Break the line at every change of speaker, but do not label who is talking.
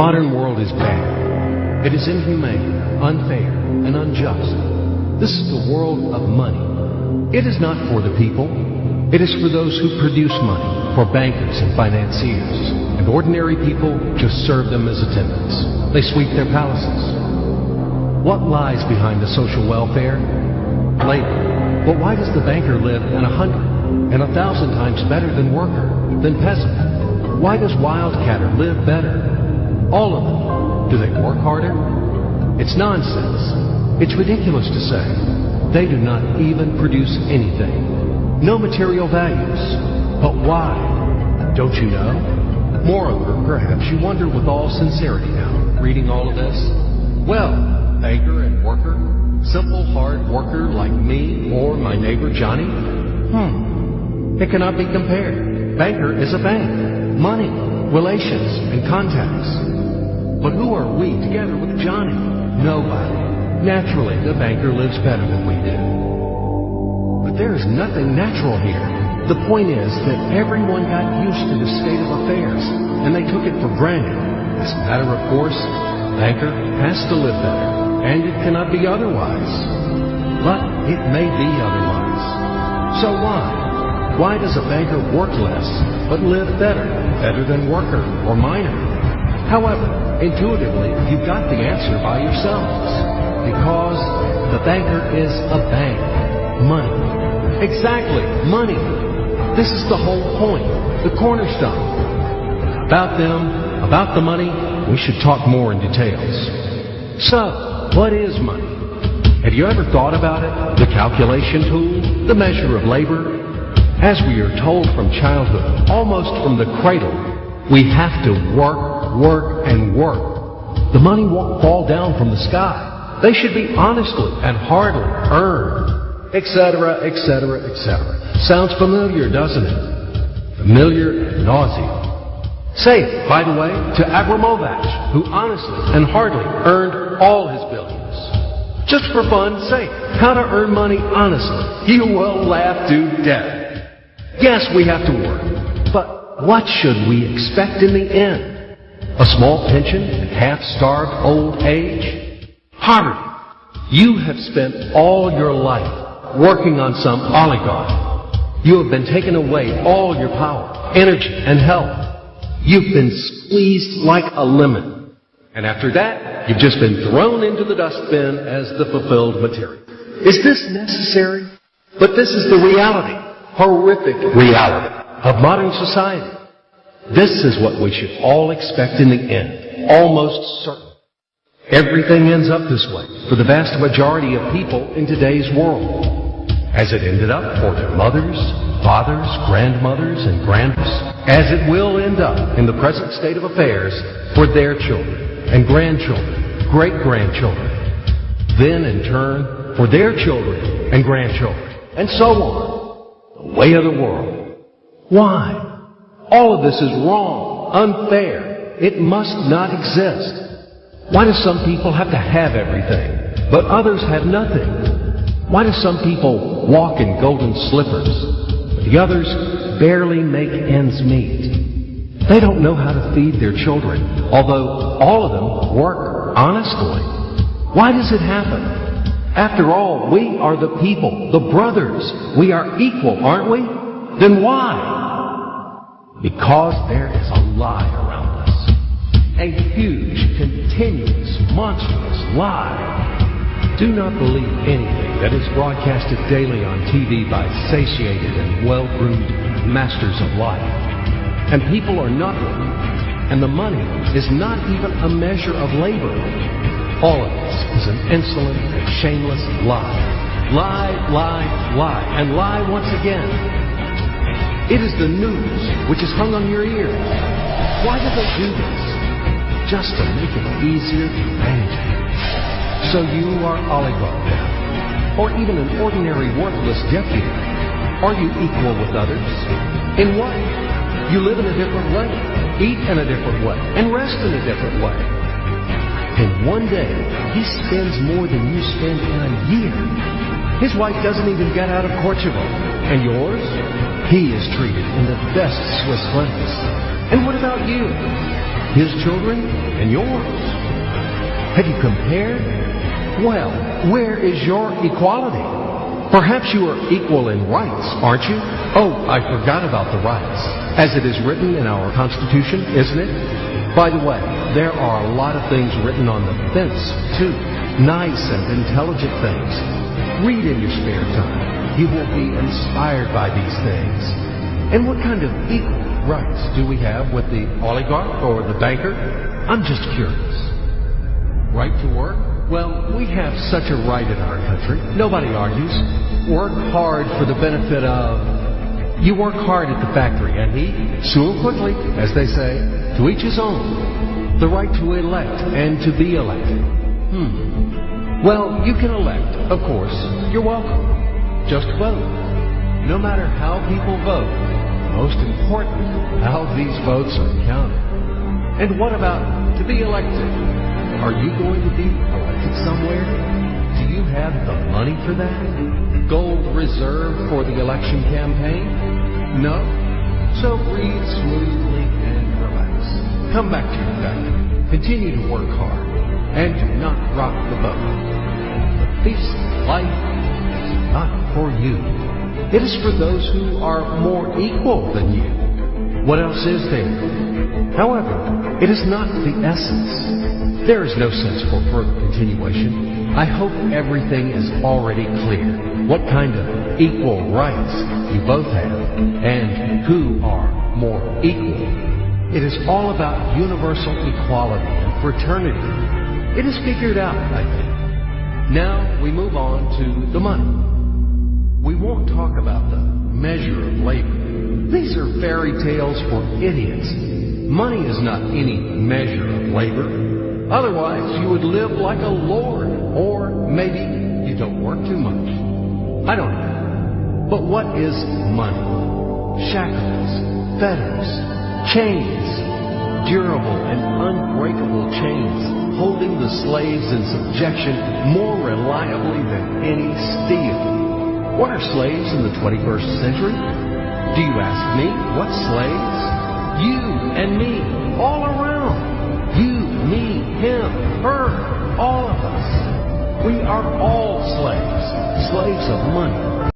modern world is bad. It is inhumane, unfair, and unjust. This is the world of money. It is not for the people. It is for those who produce money, for bankers and financiers. And ordinary people just serve them as attendants. They sweep their palaces. What lies behind the social welfare? Labor. But why does the banker live in 100 and 1,000 times better than worker, than peasant? Why does wildcatter live better? All of them. Do they work harder? It's nonsense. It's ridiculous to say. They do not even produce anything. No material values. But why? Don't you know? Moreover, perhaps you wonder with all sincerity now, reading all of this. Well, banker and worker, simple hard worker like me or my neighbor Johnny? It cannot be compared. Banker is a bank. Money, relations, and contacts. But who are we together with Johnny? Nobody. Naturally, the banker lives better than we do. But there is nothing natural here. The point is that everyone got used to the state of affairs, and they took it for granted. As a matter of course, the banker has to live better, and it cannot be otherwise. But it may be otherwise. So why? Why does a banker work less, but live better? Better than worker or miner? However, intuitively, you've got the answer by yourselves. Because the banker is a bank. Money. Exactly, money. This is the whole point, the cornerstone. About them, about the money, we should talk more in details. So, what is money? Have you ever thought about it? The calculation tool, the measure of labor? As we are told from childhood, almost from the cradle, we have to work, work, and work. The money won't fall down from the sky. They should be honestly and hardly earned, etc., etc., etc. Sounds familiar, doesn't it? Familiar and nauseating. Say, by the way, to Abramovich, who honestly and hardly earned all his billions. Just for fun, say, how to earn money honestly. You will laugh to death. Yes, we have to work. But what should we expect in the end? A small pension at half-starved old age? Poverty. You have spent all your life working on some oligarch. You have been taken away all your power, energy, and health. You've been squeezed like a lemon. And after that, you've just been thrown into the dustbin as the fulfilled material. Is this necessary? But this is the reality, horrific reality, of modern society. This is what we should all expect in the end, almost certain. Everything ends up this way for the vast majority of people in today's world. As it ended up for their mothers, fathers, grandmothers, and grandfathers. As it will end up in the present state of affairs for their children and grandchildren, great-grandchildren. Then, in turn, for their children and grandchildren. And so on. The way of the world. Why? All of this is wrong, unfair. It must not exist. Why do some people have to have everything, but others have nothing? Why do some people walk in golden slippers, but the others barely make ends meet? They don't know how to feed their children, although all of them work honestly. Why does it happen? After all, we are the people, the brothers. We are equal, aren't we? Then why? Because there is a lie around us. A huge, continuous, monstrous lie. Do not believe anything that is broadcasted daily on TV by satiated and well-groomed masters of life. And people are not working, and the money is not even a measure of labor. All of this is an insolent and shameless lie. Lie, lie, lie, and lie once again. It is the news which is hung on your ears. Why do they do this? Just to make it easier to manage it. So you are oligarch now, or even an ordinary worthless deputy. Are you equal with others? In what? You live in a different way, eat in a different way, and rest in a different way. In one day, he spends more than you spend in a year. His wife doesn't even get out of Portugal. And yours? He is treated in the best Swiss clinics. And what about you? his children and yours. Have you compared? Well, where is your equality? Perhaps you are equal in rights, aren't you? Oh, I forgot about the rights. As it is written in our Constitution, isn't it? By the way, there are a lot of things written on the fence, too. Nice and intelligent things. Read in your spare time. You will be inspired by these things. And what kind of equal rights do we have with the oligarch or the banker? I'm just curious. Right to work? Well, we have such a right in our country. Nobody argues. Work hard for the benefit of... You work hard at the factory, and he, soon or quickly, as they say, to each his own. The right to elect and to be elected. Well, you can elect, of course. You're welcome. Just vote. No matter how people vote, most important, how these votes are counted. And what about to be elected? Are you going to be elected somewhere? Do you have the money for that? Gold reserve for the election campaign? No? So breathe smoothly and relax. Come back to your factory. Continue to work hard. And do not rock the boat. The feast of life is not for you. It is for those who are more equal than you. What else is there? However, it is not the essence. There is no sense for further continuation. I hope everything is already clear. What kind of equal rights you both have and who are more equal. It is all about universal equality and fraternity. It is figured out, I think. Now we move on to the money. We won't talk about the measure of labor. These are fairy tales for idiots. Money is not any measure of labor. Otherwise, you would live like a lord. Or maybe you don't work too much. I don't know. But what is money? Shackles, fetters, chains, durable and unbreakable chains holding the slaves in subjection more reliably than any steel. What are slaves in the 21st century? Do you ask me? What slaves? You and me, all around. You, me, him, her, all of us. We are all slaves. Slaves of money.